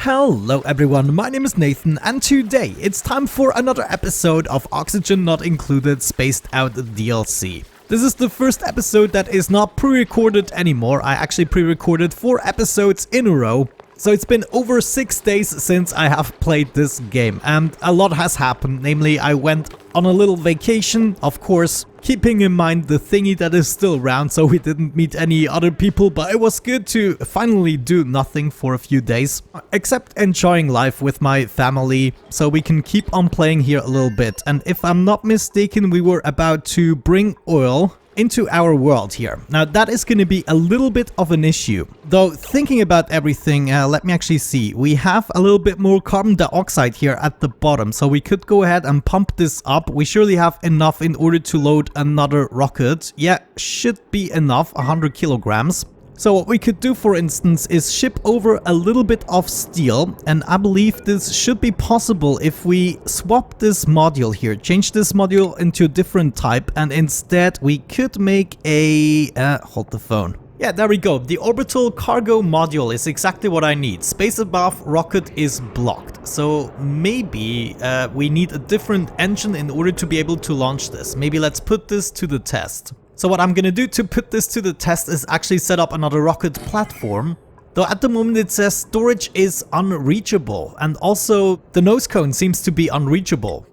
Hello everyone, my name is Nathan and today it's time for another episode of Oxygen Not Included Spaced Out DLC. This is the first episode that is not pre-recorded anymore. I actually pre-recorded 4 episodes in a row. So it's been over 6 days since I have played this game and a lot has happened. Namely, I went on a little vacation, of course, keeping in mind the thingy that is still around, so we didn't meet any other people, but it was good to finally do nothing for a few days, except enjoying life with my family, so we can keep on playing here a little bit. And if I'm not mistaken, we were about to bring oil into our world here. Now that is going to be a little bit of an issue. Though thinking about everything, let me actually see. We have a little bit more carbon dioxide here at the bottom, so we could go ahead and pump this up. We surely have enough in order to load another rocket. Yeah, should be enough, 100 kilograms. So what we could do, for instance, is ship over a little bit of steel, and I believe this should be possible if we swap this module here, change this module into a different type, and instead we could make a... hold the phone. Yeah, there we go. The orbital cargo module is exactly what I need. Space above rocket is blocked, so maybe we need a different engine in order to be able to launch this. Maybe let's put this to the test. So what I'm gonna do to put this to the test is actually set up another rocket platform. Though at the moment it says storage is unreachable, and also the nose cone seems to be unreachable.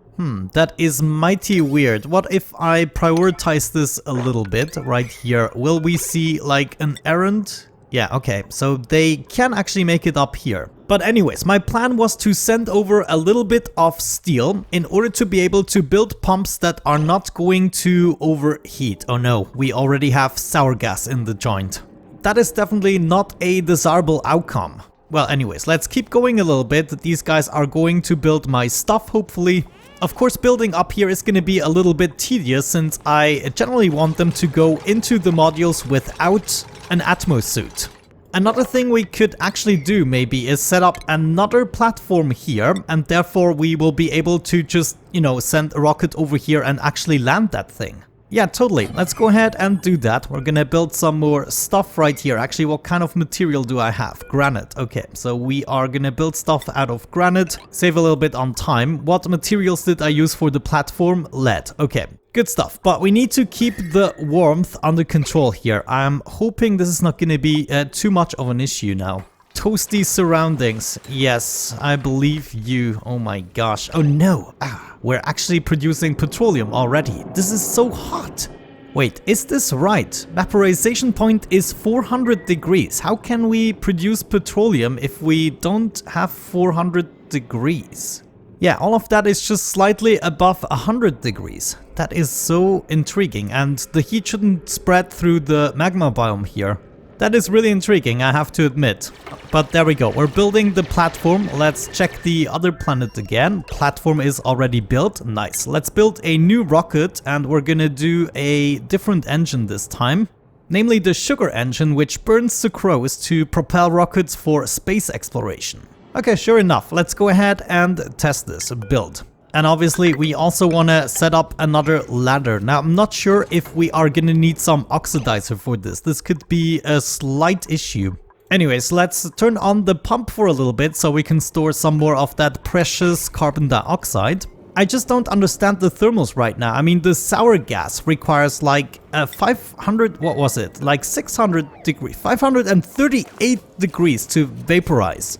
That is mighty weird. What if I prioritize this a little bit right here? Will we see like an errand? Yeah, okay, so they can actually make it up here. But anyways, my plan was to send over a little bit of steel in order to be able to build pumps that are not going to overheat. Oh no, we already have sour gas in the joint. That is definitely not a desirable outcome. Well, anyways, let's keep going a little bit. These guys are going to build my stuff, hopefully. Of course, building up here is going to be a little bit tedious since I generally want them to go into the modules without an Atmos suit. Another thing we could actually do maybe is set up another platform here, and therefore we will be able to just, you know, send a rocket over here and actually land that thing. Yeah, totally. Let's go ahead and do that. We're gonna build some more stuff right here. Actually, what kind of material do I have? Granite. Okay, so we are gonna build stuff out of granite. Save a little bit on time. What materials did I use for the platform? Lead. Okay, good stuff. But we need to keep the warmth under control here. I'm hoping this is not gonna be too much of an issue now. Toasty surroundings. Yes, I believe you. Oh my gosh. Oh no. We're actually producing petroleum already. This is so hot. Wait, is this right? Vaporization point is 400 degrees. How can we produce petroleum if we don't have 400 degrees? Yeah, all of that is just slightly above 100 degrees. That is so intriguing, and the heat shouldn't spread through the magma biome here. That is really intriguing, I have to admit. But there we go, we're building the platform. Let's check the other planet again. Platform is already built, nice. Let's build a new rocket, and we're gonna do a different engine this time. Namely the sugar engine, which burns sucrose to propel rockets for space exploration. Okay, sure enough, let's go ahead and test this, build. And obviously we also want to set up another ladder. Now I'm not sure if we are gonna need some oxidizer for this. This could be a slight issue. Anyways, let's turn on the pump for a little bit so we can store some more of that precious carbon dioxide. I just don't understand the thermals right now. I mean, the sour gas requires like 500, what was it? Like 600 degrees, 538 degrees to vaporize.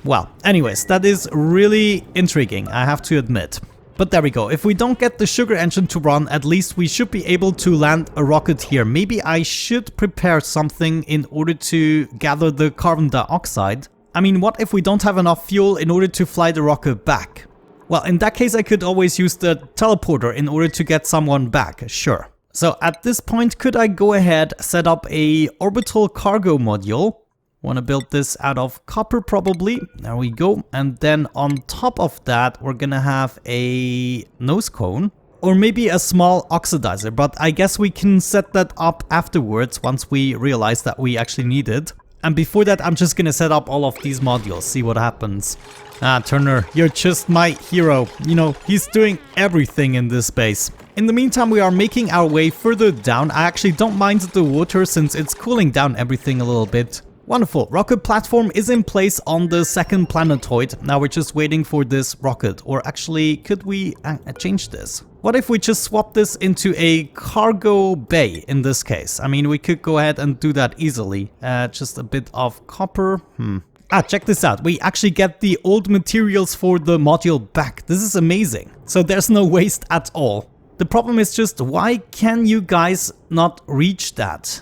Well, anyways, that is really intriguing, I have to admit. But there we go. If we don't get the sugar engine to run, at least we should be able to land a rocket here. Maybe I should prepare something in order to gather the carbon dioxide. I mean, what if we don't have enough fuel in order to fly the rocket back? Well, in that case, I could always use the teleporter in order to get someone back, sure. So at this point, could I go ahead, set up a orbital cargo module? Want to build this out of copper probably. There we go. And then on top of that, we're gonna have a nose cone. Or maybe a small oxidizer, but I guess we can set that up afterwards once we realize that we actually need it. And before that, I'm just gonna set up all of these modules, see what happens. Turner, you're just my hero. You know, he's doing everything in this space. In the meantime, we are making our way further down. I actually don't mind the water since it's cooling down everything a little bit. Wonderful, rocket platform is in place on the second planetoid. Now we're just waiting for this rocket, or actually could we change this? What if we just swap this into a cargo bay in this case? I mean, we could go ahead and do that easily. Just a bit of copper. Check this out. We actually get the old materials for the module back. This is amazing. So there's no waste at all. The problem is just, why can you guys not reach that?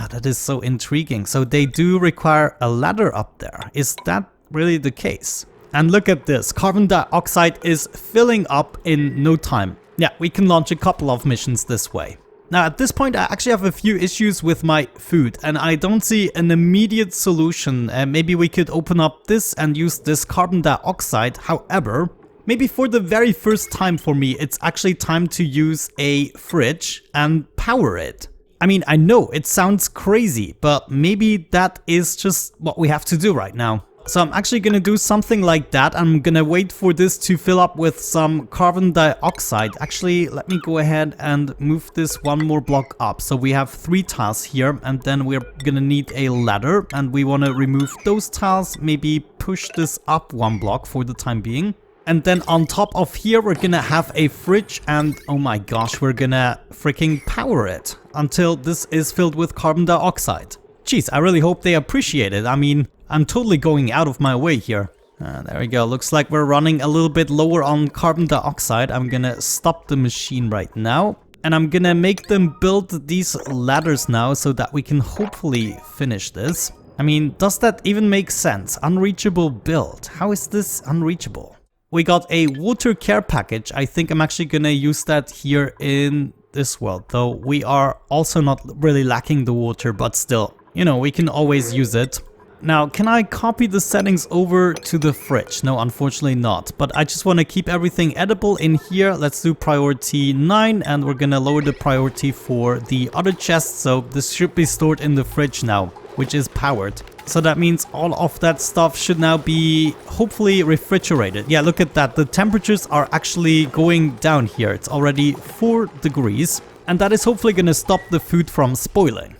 That is so intriguing. So they do require a ladder up there. Is that really the case? And look at this. Carbon dioxide is filling up in no time. Yeah, we can launch a couple of missions this way. Now at this point I actually have a few issues with my food and I don't see an immediate solution. Maybe we could open up this and use this carbon dioxide. However, maybe for the very first time for me, it's actually time to use a fridge and power it. I mean, I know it sounds crazy, but maybe that is just what we have to do right now. So I'm actually gonna do something like that. I'm gonna wait for this to fill up with some carbon dioxide. Actually, let me go ahead and move this one more block up. So we have 3 tiles here, and then we're gonna need a ladder, and we wanna remove those tiles, maybe push this up 1 block for the time being. And then on top of here, we're gonna have a fridge and oh my gosh, we're gonna freaking power it until this is filled with carbon dioxide. Jeez, I really hope they appreciate it. I mean, I'm totally going out of my way here. There we go. Looks like we're running a little bit lower on carbon dioxide. I'm gonna stop the machine right now. And I'm gonna make them build these ladders now so that we can hopefully finish this. I mean, does that even make sense? Unreachable build. How is this unreachable? We got a water care package. I think I'm actually gonna use that here in this world, though we are also not really lacking the water, but still, you know, we can always use it. Now, can I copy the settings over to the fridge? No, unfortunately not, but I just want to keep everything edible in here. Let's do priority 9 and we're gonna lower the priority for the other chests, so this should be stored in the fridge now, which is powered. So that means all of that stuff should now be hopefully refrigerated. Yeah, look at that. The temperatures are actually going down here. It's already 4 degrees. And that is hopefully going to stop the food from spoiling.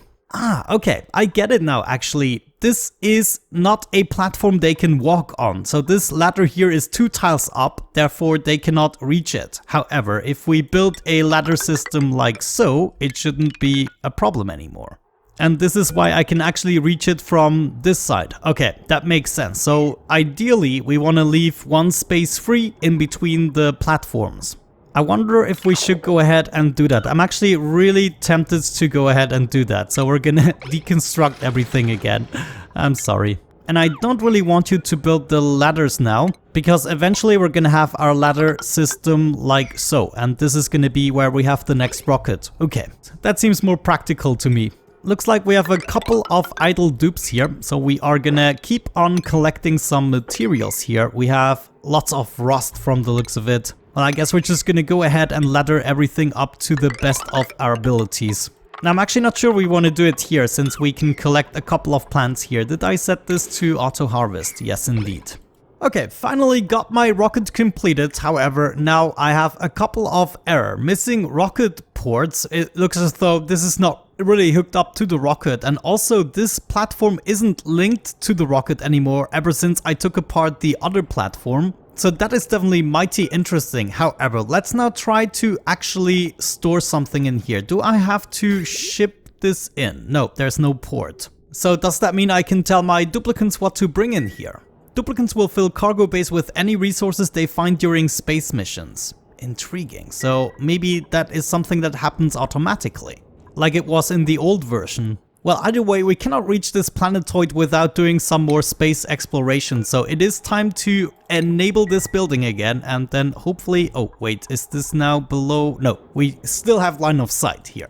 Okay. I get it now, actually. This is not a platform they can walk on. So this ladder here is 2 tiles up. Therefore, they cannot reach it. However, if we build a ladder system like so, it shouldn't be a problem anymore. And this is why I can actually reach it from this side. Okay, that makes sense. So ideally, we want to leave 1 space free in between the platforms. I wonder if we should go ahead and do that. I'm actually really tempted to go ahead and do that. So we're gonna deconstruct everything again. I'm sorry. And I don't really want you to build the ladders now, because eventually we're gonna have our ladder system like so. And this is gonna be where we have the next rocket. Okay, that seems more practical to me. Looks like we have a couple of idle dupes here, so we are gonna keep on collecting some materials here. We have lots of rust from the looks of it. Well, I guess we're just gonna go ahead and ladder everything up to the best of our abilities. Now, I'm actually not sure we want to do it here, since we can collect a couple of plants here. Did I set this to auto harvest? Yes, indeed. Okay, finally got my rocket completed. However, now I have a couple of errors. Missing rocket ports. It looks as though this is not really hooked up to the rocket, and also this platform isn't linked to the rocket anymore ever since I took apart the other platform. So that is definitely mighty interesting. However, let's now try to actually store something in here. Do I have to ship this in? No, there's no port. So does that mean I can tell my duplicants what to bring in here? Duplicants will fill cargo bays with any resources they find during space missions. Intriguing. So maybe that is something that happens automatically, like it was in the old version. Well, either way, we cannot reach this planetoid without doing some more space exploration. So it is time to enable this building again, and then hopefully... Oh, wait, is this now below? No, we still have line of sight here.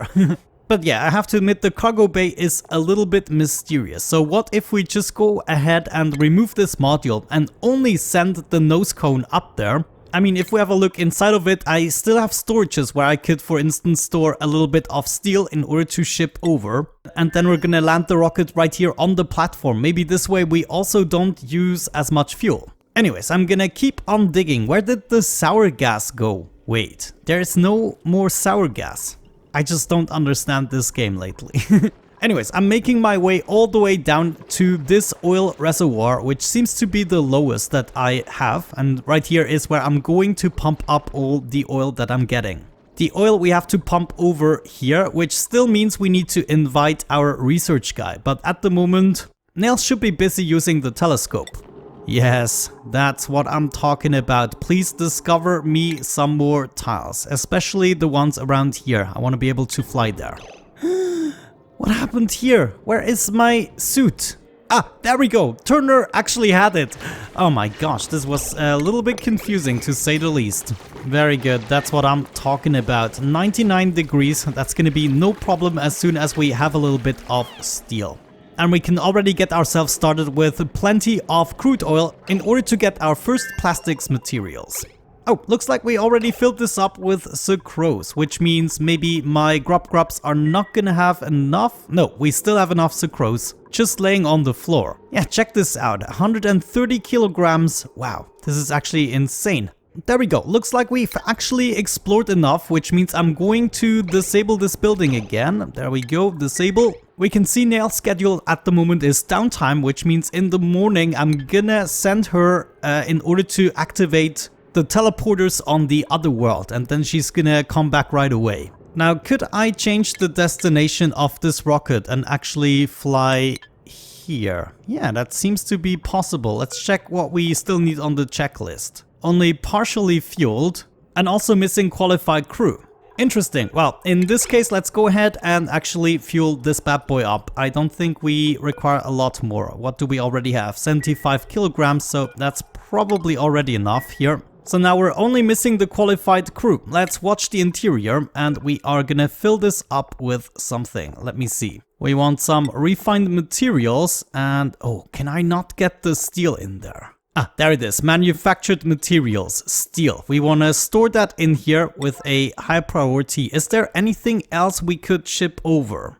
But yeah, I have to admit the cargo bay is a little bit mysterious. So what if we just go ahead and remove this module and only send the nose cone up there? I mean, if we have a look inside of it, I still have storages where I could, for instance, store a little bit of steel in order to ship over. And then we're gonna land the rocket right here on the platform. Maybe this way we also don't use as much fuel. Anyways, I'm gonna keep on digging. Where did the sour gas go? Wait, there is no more sour gas. I just don't understand this game lately. Anyways, I'm making my way all the way down to this oil reservoir, which seems to be the lowest that I have. And right here is where I'm going to pump up all the oil that I'm getting. The oil we have to pump over here, which still means we need to invite our research guy. But at the moment, Nails should be busy using the telescope. Yes, that's what I'm talking about. Please discover me some more tiles, especially the ones around here. I want to be able to fly there. What happened here? Where is my suit? Ah, there we go. Turner actually had it. Oh my gosh, this was a little bit confusing to say the least. Very good, that's what I'm talking about. 99 degrees, that's gonna be no problem as soon as we have a little bit of steel. And we can already get ourselves started with plenty of crude oil in order to get our first plastics materials. Oh, looks like we already filled this up with sucrose, which means maybe my grubs are not gonna have enough. No, we still have enough sucrose, just laying on the floor. Yeah, check this out, 130 kilograms. Wow, this is actually insane. There we go, looks like we've actually explored enough, which means I'm going to disable this building again. There we go, disable. We can see Nail's schedule at the moment is downtime, which means in the morning I'm gonna send her in order to activate the teleporters on the other world, and then she's gonna come back right away. Now, could I change the destination of this rocket and actually fly here? Yeah, that seems to be possible. Let's check what we still need on the checklist. Only partially fueled and also missing qualified crew. Interesting. Well, in this case, let's go ahead and actually fuel this bad boy up. I don't think we require a lot more. What do we already have? 75 kilograms, so that's probably already enough here. So now we're only missing the qualified crew. Let's watch the interior and we are gonna fill this up with something. Let me see. We want some refined materials and oh, can I not get the steel in there? Ah, there it is. Manufactured materials, steel. We want to store that in here with a high priority. Is there anything else we could ship over?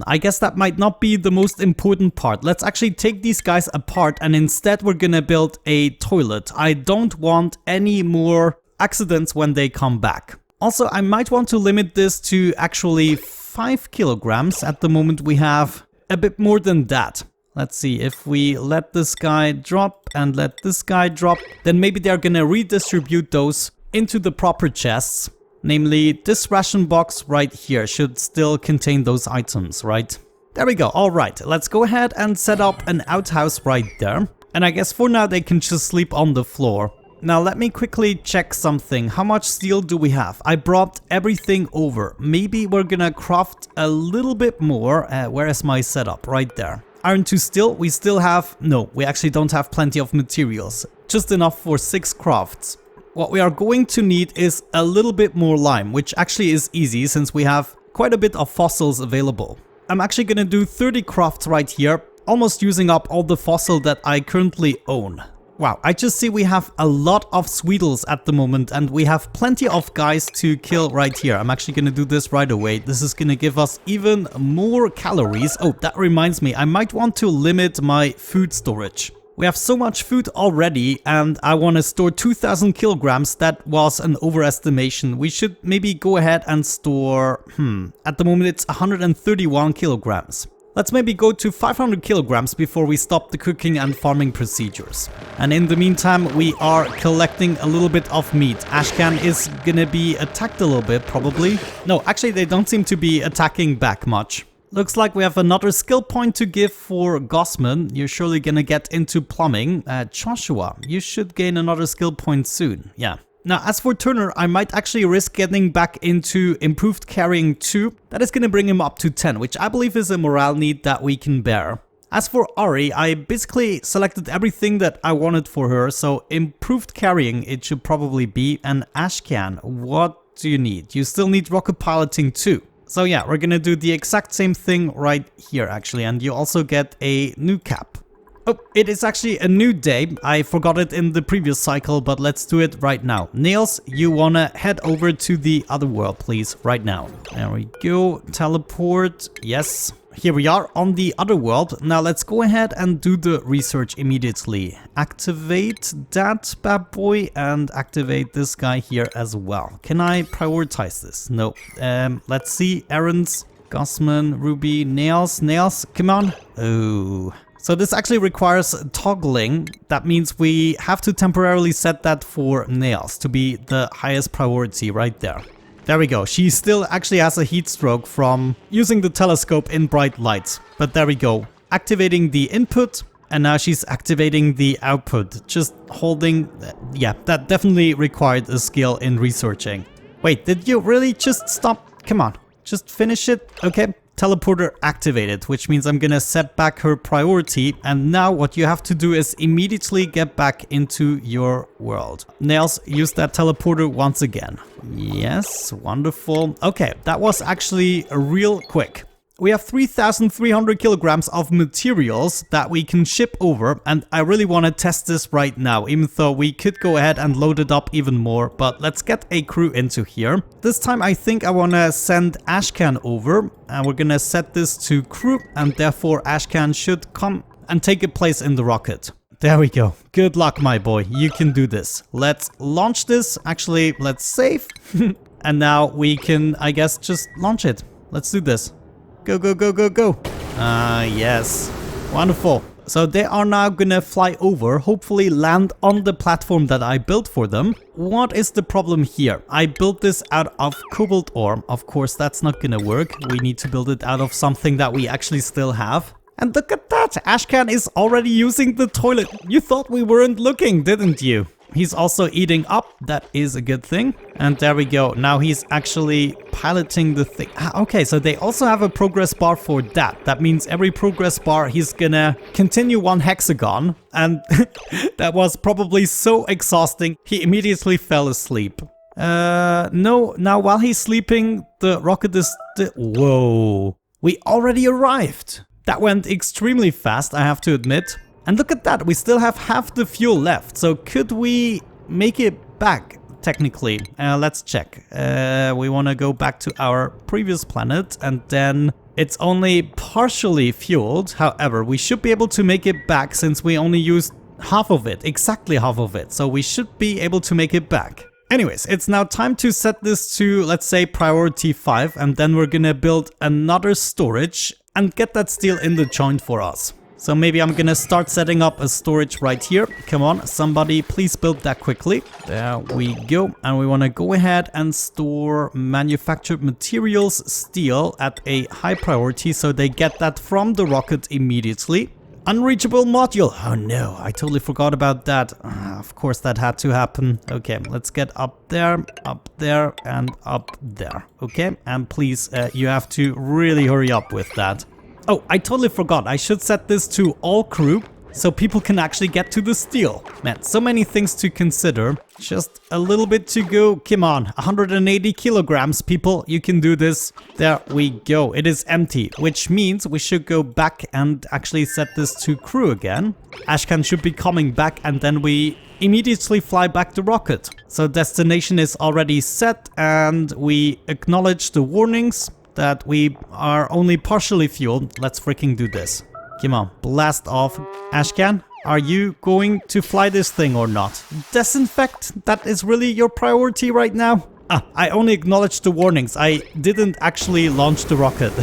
I guess that might not be the most important part. Let's actually take these guys apart and instead we're gonna build a toilet. I don't want any more accidents when they come back. Also, I might want to limit this to actually 5 kilograms. At the moment we have a bit more than that. Let's see, if we let this guy drop and let this guy drop, then maybe they're gonna redistribute those into the proper chests. Namely, this ration box right here should still contain those items, right? There we go. All right, let's go ahead and set up an outhouse right there. And I guess for now they can just sleep on the floor. Now let me quickly check something. How much steel do we have? I brought everything over. Maybe we're gonna craft a little bit more. Where is my setup? Right there. Iron to steel, we still have... No, we actually don't have plenty of materials. Just enough for 6 crafts. What we are going to need is a little bit more lime, which actually is easy since we have quite a bit of fossils available. I'm actually gonna do 30 crafts right here, almost using up all the fossil that I currently own. Wow, I just see we have a lot of sweetles at the moment and we have plenty of guys to kill right here. I'm actually gonna do this right away. This is gonna give us even more calories. Oh, that reminds me, I might want to limit my food storage. We have so much food already and I want to store 2000 kilograms. That was an overestimation. We should maybe go ahead and store, at the moment it's 131 kilograms. Let's maybe go to 500 kilograms before we stop the cooking and farming procedures. And in the meantime, we are collecting a little bit of meat. Ashcan is gonna be attacked a little bit, probably. No, actually they don't seem to be attacking back much. Looks like we have another skill point to give for Gossman. You're surely gonna get into plumbing. Joshua, you should gain another skill point soon. Yeah. Now, as for Turner, I might actually risk getting back into improved carrying 2. That is gonna bring him up to 10, which I believe is a morale need that we can bear. As for Ari, I basically selected everything that I wanted for her, so improved carrying it should probably be. And Ashcan, what do you need? You still need rocket piloting too. So yeah, we're gonna do the exact same thing right here actually, and you also get a new cap. Oh, it is actually a new day. I forgot it in the previous cycle, but let's do it right now. Nails, you wanna head over to the other world, please, right now. There we go. Teleport. Yes. Here we are on the other world. Now let's go ahead and do the research immediately. Activate that bad boy and activate this guy here as well. Can I prioritize this? No. Let's see. Errands. Gosman, Ruby, nails, come on. Oh. So this actually requires toggling. That means we have to temporarily set that for nails to be the highest priority right there. There we go. She still actually has a heat stroke from using the telescope in bright lights. But there we go. Activating the input, and now she's activating the output. Just holding... Yeah, that definitely required a skill in researching. Wait, did you really just stop? Come on, just finish it. Okay, teleporter activated, which means I'm gonna set back her priority. And now what you have to do is immediately get back into your world. Nails, use that teleporter once again. Yes, wonderful. Okay, that was actually real quick. We have 3,300 kilograms of materials that we can ship over, and I really want to test this right now, even though we could go ahead and load it up even more. But let's get a crew into here. This time I think I want to send Ashcan over, and we're gonna set this to crew, and therefore Ashcan should come and take a place in the rocket. There we go. Good luck, my boy. You can do this. Let's launch this. Actually, let's save. And now we can, I guess, just launch it. Let's do this. Go, go, go, go, go. Yes. Wonderful. So they are now gonna fly over, hopefully land on the platform that I built for them. What is the problem here? I built this out of cobalt ore. Of course, that's not gonna work. We need to build it out of something that we actually still have. And look at that! Ashcan is already using the toilet. You thought we weren't looking, didn't you? He's also eating up. That is a good thing. And there we go. Now he's actually piloting the thing. Okay, so they also have a progress bar for that. That means every progress bar he's gonna continue one hexagon. And that was probably so exhausting. He immediately fell asleep. No, now while he's sleeping, the rocket is still... Whoa. We already arrived. That went extremely fast, I have to admit. And look at that, we still have half the fuel left. So could we make it back, technically? Let's check. We want to go back to our previous planet, and then it's only partially fueled. However, we should be able to make it back since we only used half of it, exactly half of it. So we should be able to make it back. Anyways, it's now time to set this to, let's say, priority 5, and then we're gonna build another storage and get that steel in the joint for us. So maybe I'm gonna start setting up a storage right here. Come on, somebody please build that quickly. There we go. And we want to go ahead and store manufactured materials steel at a high priority so they get that from the rocket immediately. Unreachable module. Oh no, I totally forgot about that. Of course that had to happen. Okay, let's get up there, and up there. Okay, and please, you have to really hurry up with that. Oh, I totally forgot. I should set this to all crew so people can actually get to the steel. Man, so many things to consider. Just a little bit to go. Come on, 180 kilograms, people. You can do this. There we go. It is empty, which means we should go back and actually set this to crew again. Ashcan should be coming back, and then we immediately fly back the rocket. So destination is already set, and we acknowledge the warnings that we are only partially fueled. Let's freaking do this. Come on, blast off. Ashcan, are you going to fly this thing or not? Disinfect, that is really your priority right now? I only acknowledged the warnings. I didn't actually launch the rocket.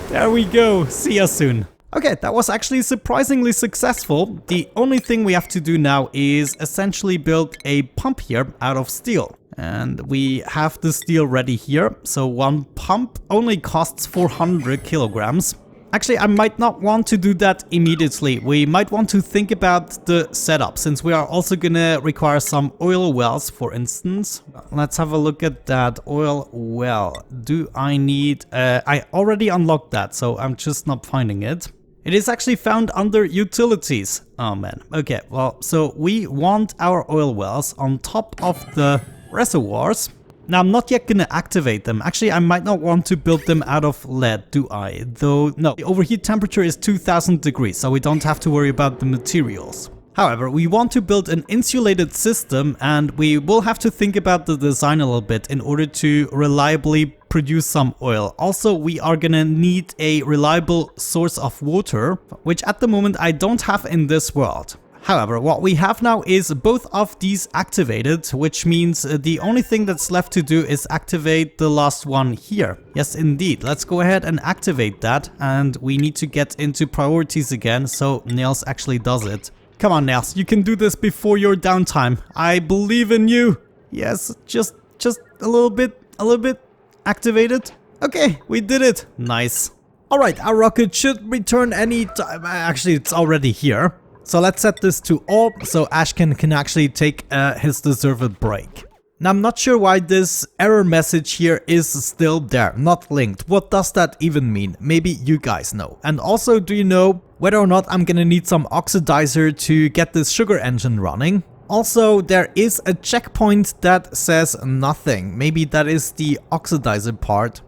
There we go. See ya soon. Okay, that was actually surprisingly successful. The only thing we have to do now is essentially build a pump here out of steel. And we have the steel ready here. So one pump only costs 400 kilograms. Actually, I might not want to do that immediately. We might want to think about the setup, since we are also gonna require some oil wells, for instance. Let's have a look at that oil well. Do I need... I already unlocked that, so I'm just not finding it. It is actually found under utilities. Oh man. Okay, well, so we want our oil wells on top of the reservoirs. Now, I'm not yet gonna activate them. Actually, I might not want to build them out of lead, do I? Though, no, the overheat temperature is 2000 degrees, so we don't have to worry about the materials. However, we want to build an insulated system, and we will have to think about the design a little bit in order to reliably produce some oil. Also, we are gonna need a reliable source of water, which at the moment I don't have in this world. However, what we have now is both of these activated, which means the only thing that's left to do is activate the last one here. Yes, indeed. Let's go ahead and activate that, and we need to get into priorities again, so Nails actually does it. Come on, Nails, you can do this before your downtime. I believe in you. Yes, just a little bit activated. Okay, we did it. Nice. All right, our rocket should return any time. Actually, it's already here. So let's set this to all so Ash can actually take his deserved break. Now, I'm not sure why this error message here is still there, not linked. What does that even mean? Maybe you guys know. And also, do you know whether or not I'm gonna need some oxidizer to get this sugar engine running? Also, there is a checkpoint that says nothing. Maybe that is the oxidizer part.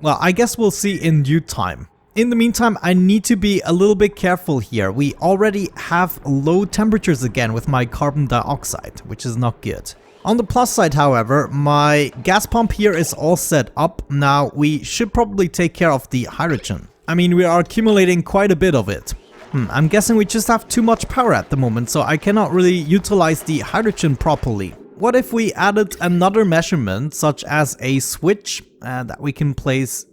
Well, I guess we'll see in due time. In the meantime, I need to be a little bit careful here. We already have low temperatures again with my carbon dioxide, which is not good. On the plus side, however, my gas pump here is all set up. Now, we should probably take care of the hydrogen. I mean, we are accumulating quite a bit of it. I'm guessing we just have too much power at the moment, so I cannot really utilize the hydrogen properly. What if we added another measurement, such as a switch that we can place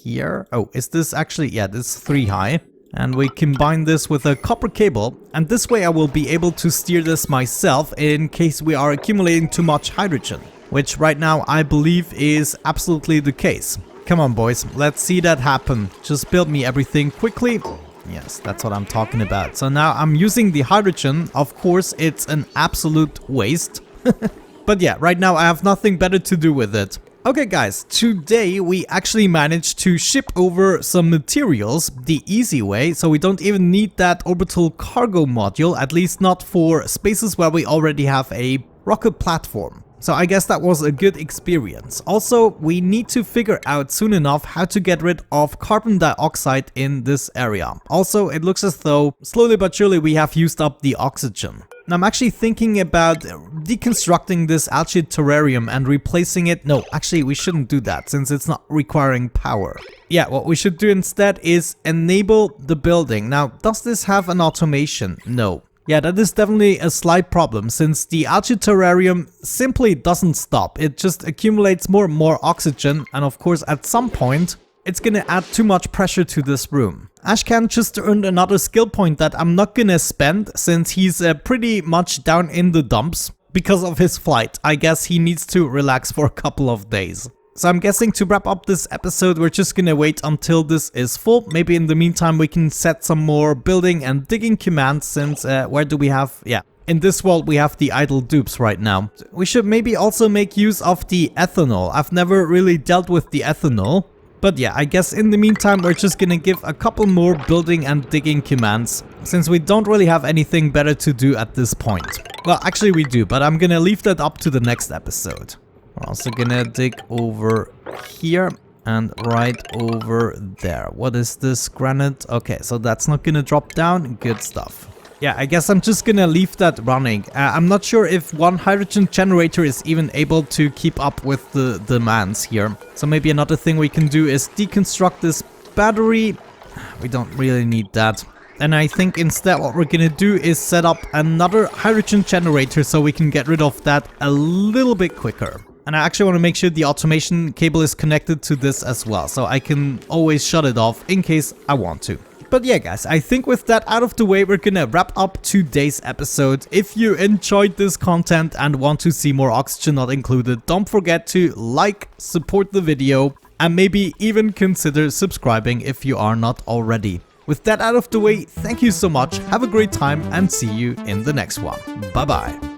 here? Oh, is this actually, yeah, this is 3 high. And we combine this with a copper cable, and this way I will be able to steer this myself in case we are accumulating too much hydrogen, which right now I believe is absolutely the case. Come on, boys, let's see that happen. Just build me everything quickly. Yes, that's what I'm talking about. So now I'm using the hydrogen. Of course, it's an absolute waste. But yeah, right now I have nothing better to do with it. Okay guys, today we actually managed to ship over some materials the easy way, so we don't even need that orbital cargo module, at least not for spaces where we already have a rocket platform. So I guess that was a good experience. Also, we need to figure out soon enough how to get rid of carbon dioxide in this area. Also, it looks as though slowly but surely we have used up the oxygen. Now, I'm actually thinking about deconstructing this algae terrarium and replacing it. No, actually we shouldn't do that since it's not requiring power. Yeah, what we should do instead is enable the building. Now, does this have an automation? No. Yeah, that is definitely a slight problem since the algae terrarium simply doesn't stop. It just accumulates more and more oxygen, and of course at some point it's gonna add too much pressure to this room. Ashcan just earned another skill point that I'm not gonna spend since he's pretty much down in the dumps because of his flight. I guess he needs to relax for a couple of days. So I'm guessing to wrap up this episode, we're just gonna wait until this is full. Maybe in the meantime we can set some more building and digging commands since where do we have, yeah. In this world we have the idle dupes right now. We should maybe also make use of the ethanol. I've never really dealt with the ethanol. But yeah, I guess in the meantime we're just gonna give a couple more building and digging commands since we don't really have anything better to do at this point. Well, actually we do, but I'm gonna leave that up to the next episode. We're also gonna dig over here and right over there. What is this? Granite? Okay, so that's not gonna drop down. Good stuff. Yeah, I guess I'm just gonna leave that running. I'm not sure if one hydrogen generator is even able to keep up with the demands here. So maybe another thing we can do is deconstruct this battery. We don't really need that. And I think instead what we're gonna do is set up another hydrogen generator so we can get rid of that a little bit quicker. And I actually want to make sure the automation cable is connected to this as well, so I can always shut it off in case I want to. But yeah guys, I think with that out of the way, we're gonna wrap up today's episode. If you enjoyed this content and want to see more Oxygen Not Included, don't forget to like, support the video, and maybe even consider subscribing if you are not already. With that out of the way, thank you so much, have a great time, and see you in the next one. Bye bye.